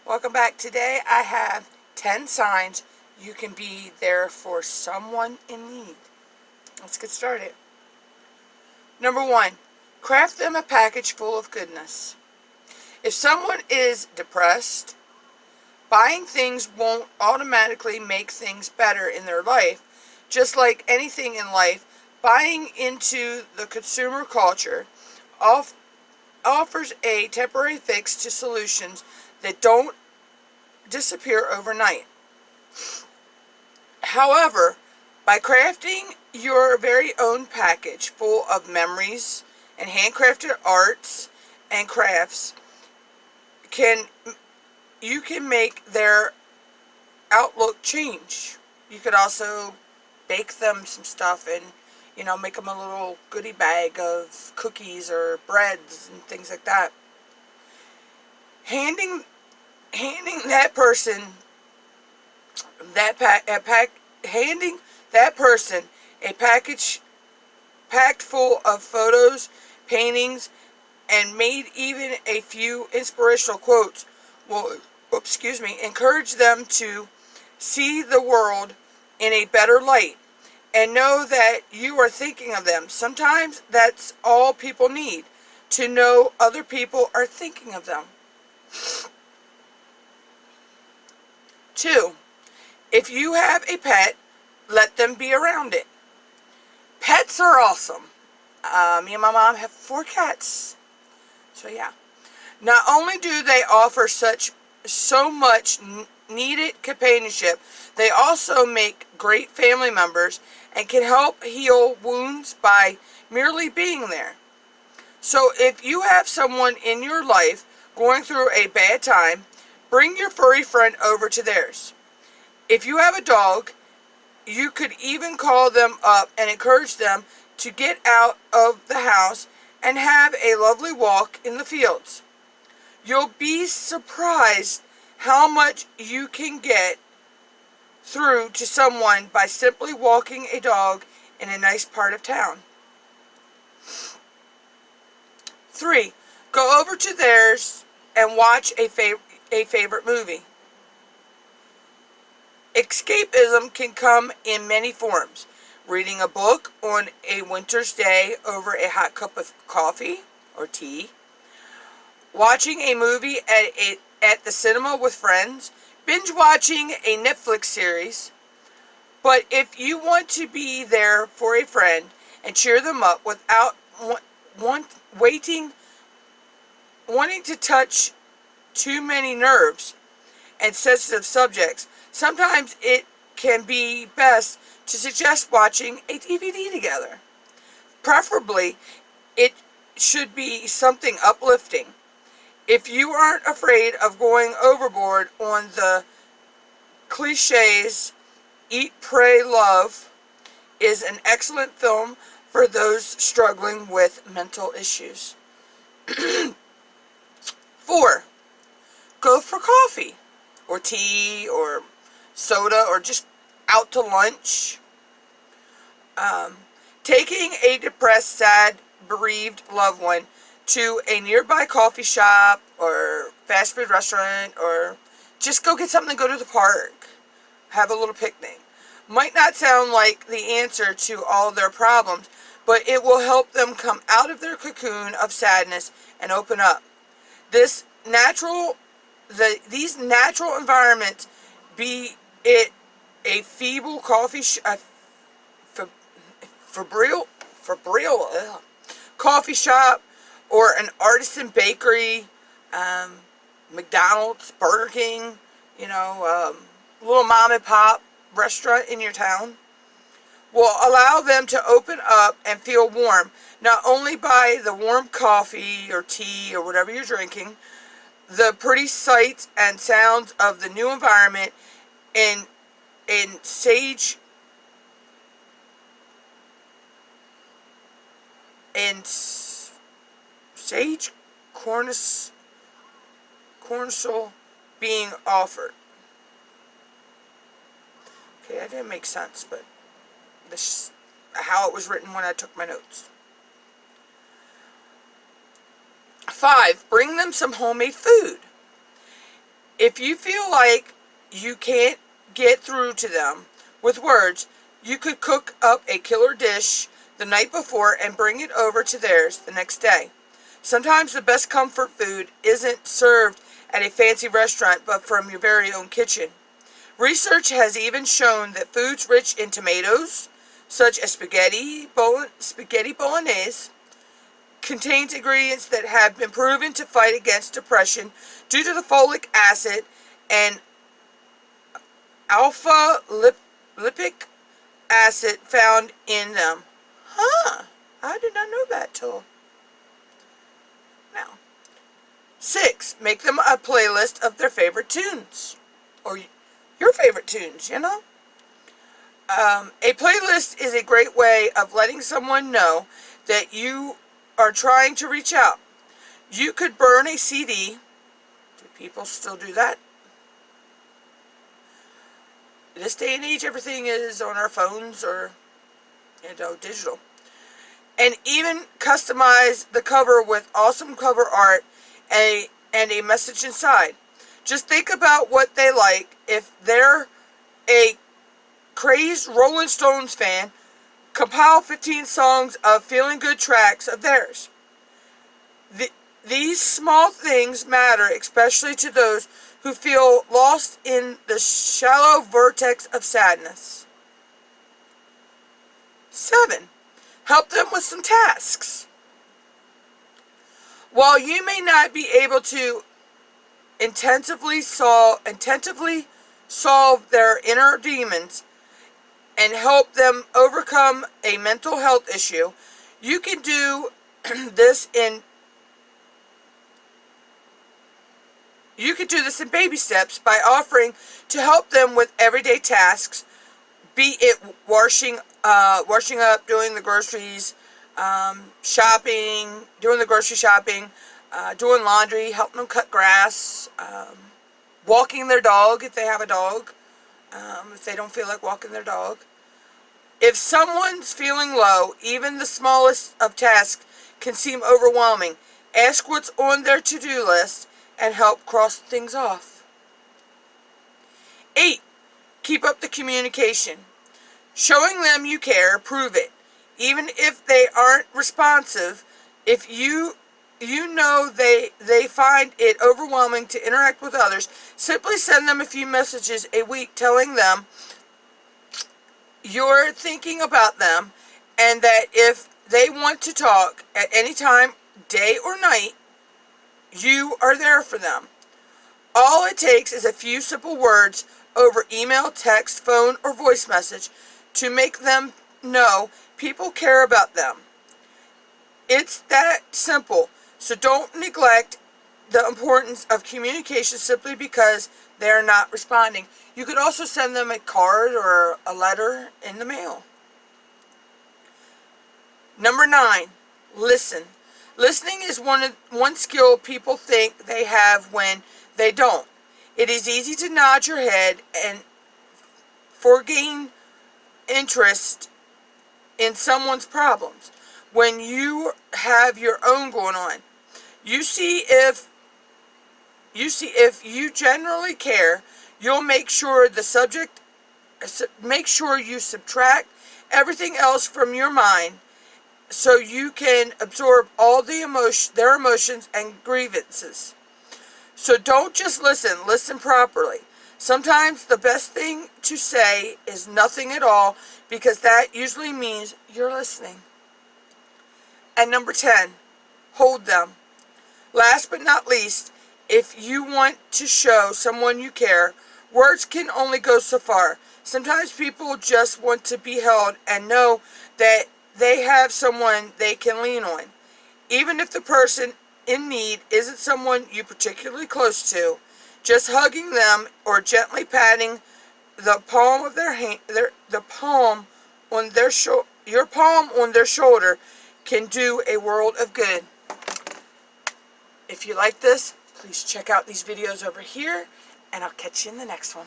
Welcome back. Today I have 10 signs you can be there for someone in need. Let's get started. Number 1, craft them a package full of goodness. If someone is depressed, buying things won't automatically make things better in their life. Just like anything in life, buying into the consumer culture offers a temporary fix to solutions that don't disappear overnight. However, by crafting your very own package full of memories and handcrafted arts and crafts, you can make their outlook change. You could also bake them some stuff and make them a little goodie bag of cookies or breads and things like that. Handing that person handing that person a package packed full of photos, paintings, and made even a few inspirational quotes will, encourage them to see the world in a better light and know that you are thinking of them. Sometimes that's all people need, to know other people are thinking of them. 2, if you have a pet, let them be around it. Pets are awesome. Me and my mom have 4 cats. So yeah. Not only do they offer so much needed companionship, they also make great family members and can help heal wounds by merely being there. So if you have someone in your life going through a bad time, bring your furry friend over to theirs. If you have a dog, you could even call them up and encourage them to get out of the house and have a lovely walk in the fields. You'll be surprised how much you can get through to someone by simply walking a dog in a nice part of town. 3, go over to theirs and watch a favorite movie. Escapism can come in many forms. Reading a book on a winter's day over a hot cup of coffee or tea. Watching a movie at the cinema with friends. Binge watching a Netflix series. But if you want to be there for a friend and cheer them up without wanting to touch too many nerves and sensitive subjects, sometimes it can be best to suggest watching a DVD together. Preferably, it should be something uplifting. If you aren't afraid of going overboard on the cliches, Eat, Pray, Love is an excellent film for those struggling with mental issues. 4, go for coffee or tea or soda or just out to lunch. Taking a depressed, sad, bereaved loved one to a nearby coffee shop or fast food restaurant, or just go get something to go to the park, have a little picnic, might not sound like the answer to all their problems, but it will help them come out of their cocoon of sadness and open up. These natural environments, be it a feeble coffee coffee shop or an artisan bakery, McDonald's, Burger King, little mom and pop restaurant in your town, will allow them to open up and feel warm, not only by the warm coffee or tea or whatever you're drinking, the pretty sights and sounds of the new environment in sage cornsel being offered. Okay, that didn't make sense, but this is how it was written when I took my notes. 5, bring them some homemade food. If you feel like you can't get through to them with words, you could cook up a killer dish the night before and bring it over to theirs the next day. Sometimes the best comfort food isn't served at a fancy restaurant, but from your very own kitchen. Research has even shown that foods rich in tomatoes, such as spaghetti bolognese, contains ingredients that have been proven to fight against depression due to the folic acid and alpha-lipic acid found in them. Huh, I did not know that till now. 6, make them a playlist of their favorite tunes, or your favorite tunes, you know. A playlist is a great way of letting someone know that you are trying to reach out. You could burn a CD. Do people still do that? In this day and age, everything is on our phones or, digital. And even customize the cover with awesome cover art and a message inside. Just think about what they like. If they're a crazed Rolling Stones fan, compile 15 songs of feeling good tracks of theirs. These small things matter, especially to those who feel lost in the shallow vortex of sadness. 7, help them with some tasks. While you may not be able to intensively solve their inner demons and help them overcome a mental health issue, you can do this in baby steps by offering to help them with everyday tasks, be it washing up, doing the groceries, shopping, doing the grocery shopping, doing laundry, helping them cut grass, walking their dog if they have a dog, if they don't feel like walking their dog. If someone's feeling low, even the smallest of tasks can seem overwhelming. Ask what's on their to-do list and help cross things off. 8, keep up the communication. Showing them you care, prove it. Even if they aren't responsive, if you know they find it overwhelming to interact with others, simply send them a few messages a week telling them you're thinking about them and that if they want to talk at any time, day or night, you are there for them. All it takes is a few simple words over email, text, phone, or voice message to make them know people care about them. It's that simple. So don't neglect the importance of communication simply because they're not responding. You could also send them a card or a letter in the mail. Number 9, listen. Listening is one skill people think they have when they don't. It is easy to nod your head and forgain interest in someone's problems when you have your own going on. You see if you generally care, you'll make sure you subtract everything else from your mind so you can absorb all their emotions and grievances. So don't just listen properly. Sometimes the best thing to say is nothing at all, because that usually means you're listening. And number 10, hold them. Last but not least, if you want to show someone you care, words can only go so far. Sometimes people just want to be held and know that they have someone they can lean on. Even if the person in need isn't someone you particularly close to, just hugging them or gently patting the palm of their hand, your palm on their shoulder can do a world of good. If you like this, please check out these videos over here, and I'll catch you in the next one.